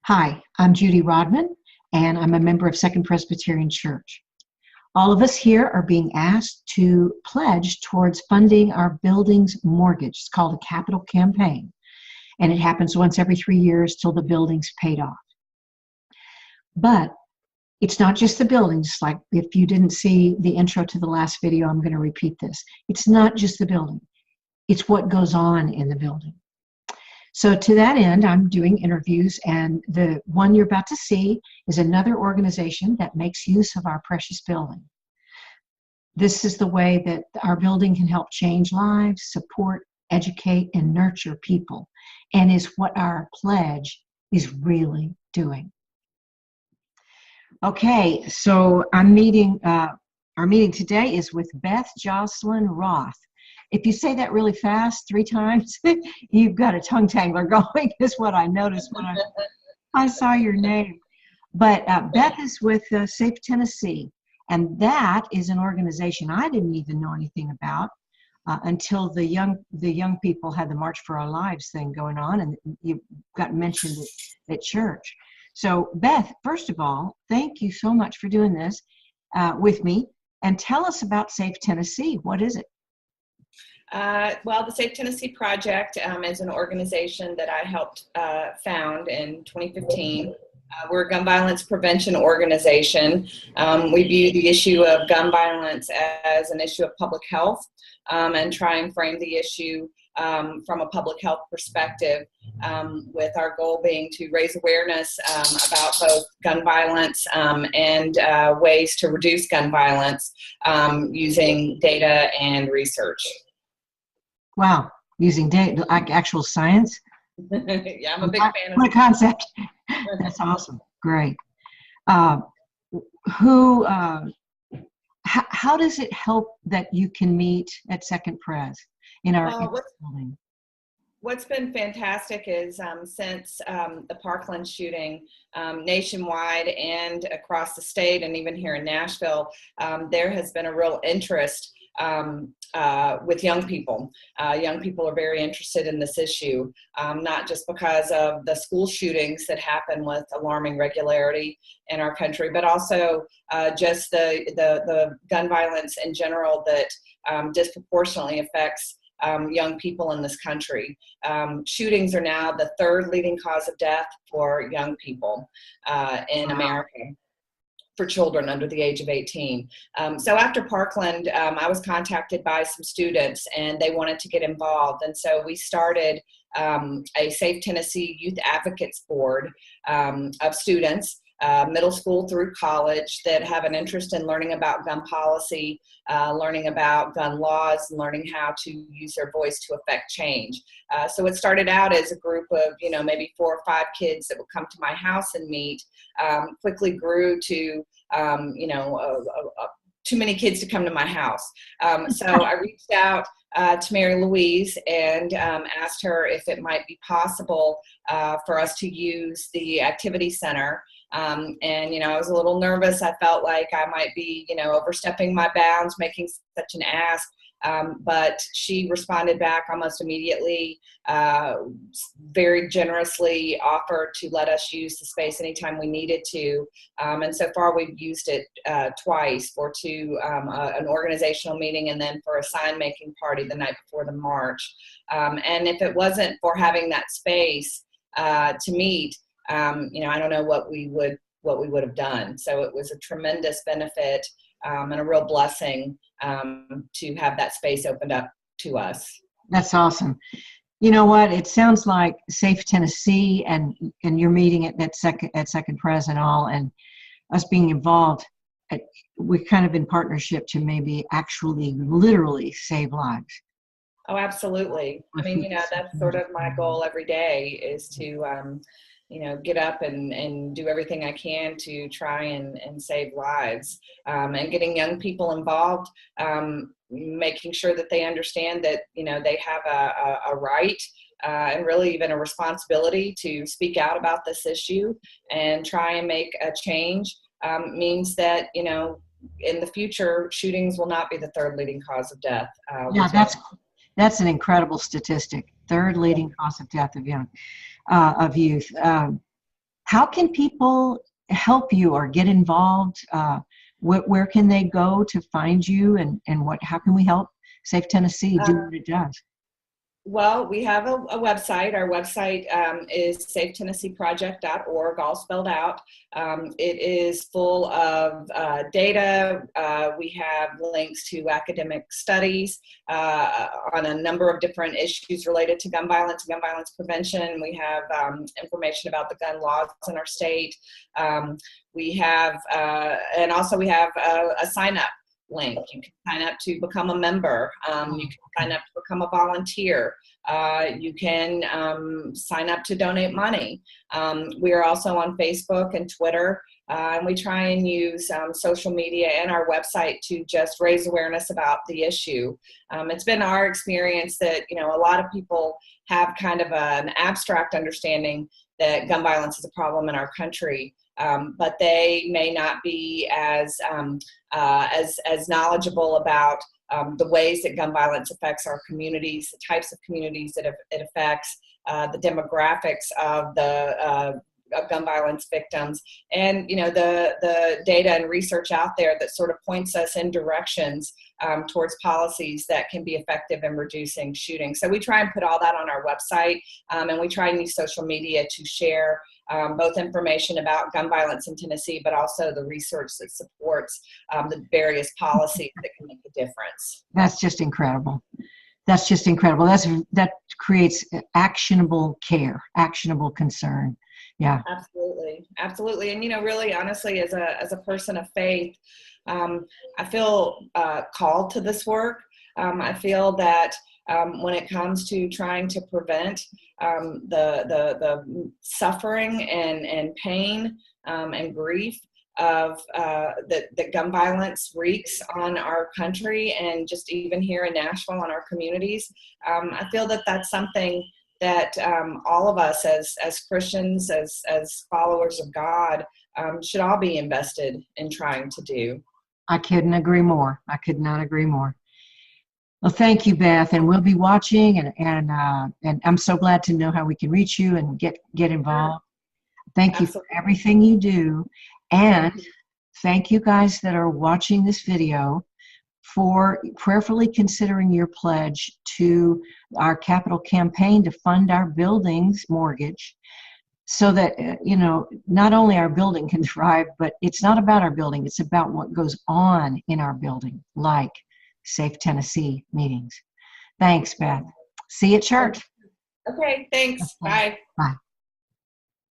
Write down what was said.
Hi, I'm Judy Rodman, and I'm a member of Second Presbyterian Church. All of us here are being asked to pledge towards funding our building's mortgage. It's called a capital campaign, and it happens once every 3 years till the building's paid off. But it's not just the buildings. Like if you didn't see the intro to the last video, I'm going to repeat this. It's not just the building. It's what goes on in the building. So to that end, I'm doing interviews, and the one you're about to see is another organization that makes use of our precious building. This is the way that our building can help change lives, support, educate, and nurture people, and is what our pledge is really doing. Okay, so our meeting today is with Beth Jocelyn Roth. If you say that really fast 3 times, you've got a tongue tangler going, is what I noticed when I saw your name. But Beth is with Safe Tennessee, and that is an organization I didn't even know anything about until the young people had the March for Our Lives thing going on, and you got mentioned at church. So Beth, first of all, thank you so much for doing this with me, and tell us about Safe Tennessee. What is it? Well, the Safe Tennessee Project is an organization that I helped found in 2015. We're a gun violence prevention organization. We view the issue of gun violence as an issue of public health and try and frame the issue from a public health perspective, with our goal being to raise awareness about both gun violence and ways to reduce gun violence using data and research. Wow, using data, like actual science? Yeah, I'm a big fan of what a concept. That's awesome. Great. How does it help that you can meet at Second Pres in our building? What's been fantastic is since the Parkland shooting, nationwide and across the state and even here in Nashville, there has been a real interest with young people. Young people are very interested in this issue, not just because of the school shootings that happen with alarming regularity in our country, but also just the gun violence in general that disproportionately affects young people in this country. Shootings are now the 3rd leading cause of death for young people in America, for children under the age of 18. So after Parkland, I was contacted by some students and they wanted to get involved. And so we started a Safe Tennessee Youth Advocates Board of students, middle school through college, that have an interest in learning about gun policy, learning about gun laws, and learning how to use their voice to affect change. So it started out as a group of, maybe 4 or 5 kids that would come to my house and meet, quickly grew to, too many kids to come to my house. So I reached out to Mary Louise and asked her if it might be possible for us to use the activity center. And, I was a little nervous. I felt like I might be, overstepping my bounds, making such an ask. But she responded back almost immediately, very generously offered to let us use the space anytime we needed to. And so far we've used it twice, for an organizational meeting and then for a sign-making party the night before the march. And if it wasn't for having that space to meet, I don't know what we would have done. So it was a tremendous benefit and a real blessing to have that space opened up to us. That's awesome. You know what? It sounds like Safe Tennessee and your meeting at Second Pres and all, and us being involved, we're kind of in partnership to maybe actually literally save lives. Oh, absolutely. I mean, that's sort of my goal every day, is to get up and do everything I can to try and save lives, and getting young people involved, making sure that they understand that, they have a right and really even a responsibility to speak out about this issue and try and make a change, means that, in the future, shootings will not be the 3rd leading cause of death. Yeah, that's an incredible statistic. 3rd leading cause of death of youth. How can people help you or get involved? Where can they go to find you, and how can we help Safe Tennessee do what it does? Well, we have a website. Our website is safetennesseeproject.org, all spelled out. It is full of data. We have links to academic studies on a number of different issues related to gun violence and gun violence prevention. We have information about the gun laws in our state. We have, and also we have a sign-up link. You can sign up to become a member. You can sign up to become a volunteer. You can sign up to donate money. We are also on Facebook and Twitter, and we try and use social media and our website to just raise awareness about the issue. It's been our experience that, you know, a lot of people have kind of an abstract understanding that gun violence is a problem in our country. But they may not be as knowledgeable about the ways that gun violence affects our communities, the types of communities that it affects, the demographics of of gun violence victims, and, you know, the data and research out there that sort of points us in directions towards policies that can be effective in reducing shootings. So we try and put all that on our website, and we try and use social media to share both information about gun violence in Tennessee, but also the research that supports the various policies that can make a difference. That's just incredible. That's just incredible. That creates actionable care, actionable concern. Yeah. Absolutely. Absolutely. And, you know, really honestly, as a person of faith, I feel called to this work. I feel that when it comes to trying to prevent the suffering and pain and grief of that gun violence wreaks on our country, and just even here in Nashville on our communities, I feel that that's something that all of us as Christians, as followers of God, should all be invested in trying to do. I couldn't agree more. I could not agree more. Well, thank you, Beth, and we'll be watching, and I'm so glad to know how we can reach you and get involved. Thank you for everything you do, and thank you guys that are watching this video for prayerfully considering your pledge to our capital campaign to fund our building's mortgage, so that, you know, not only our building can thrive, but it's not about our building, it's about what goes on in our building, like Safe Tennessee meetings. Thanks, Beth. See you at church. Okay, thanks. Bye. Bye.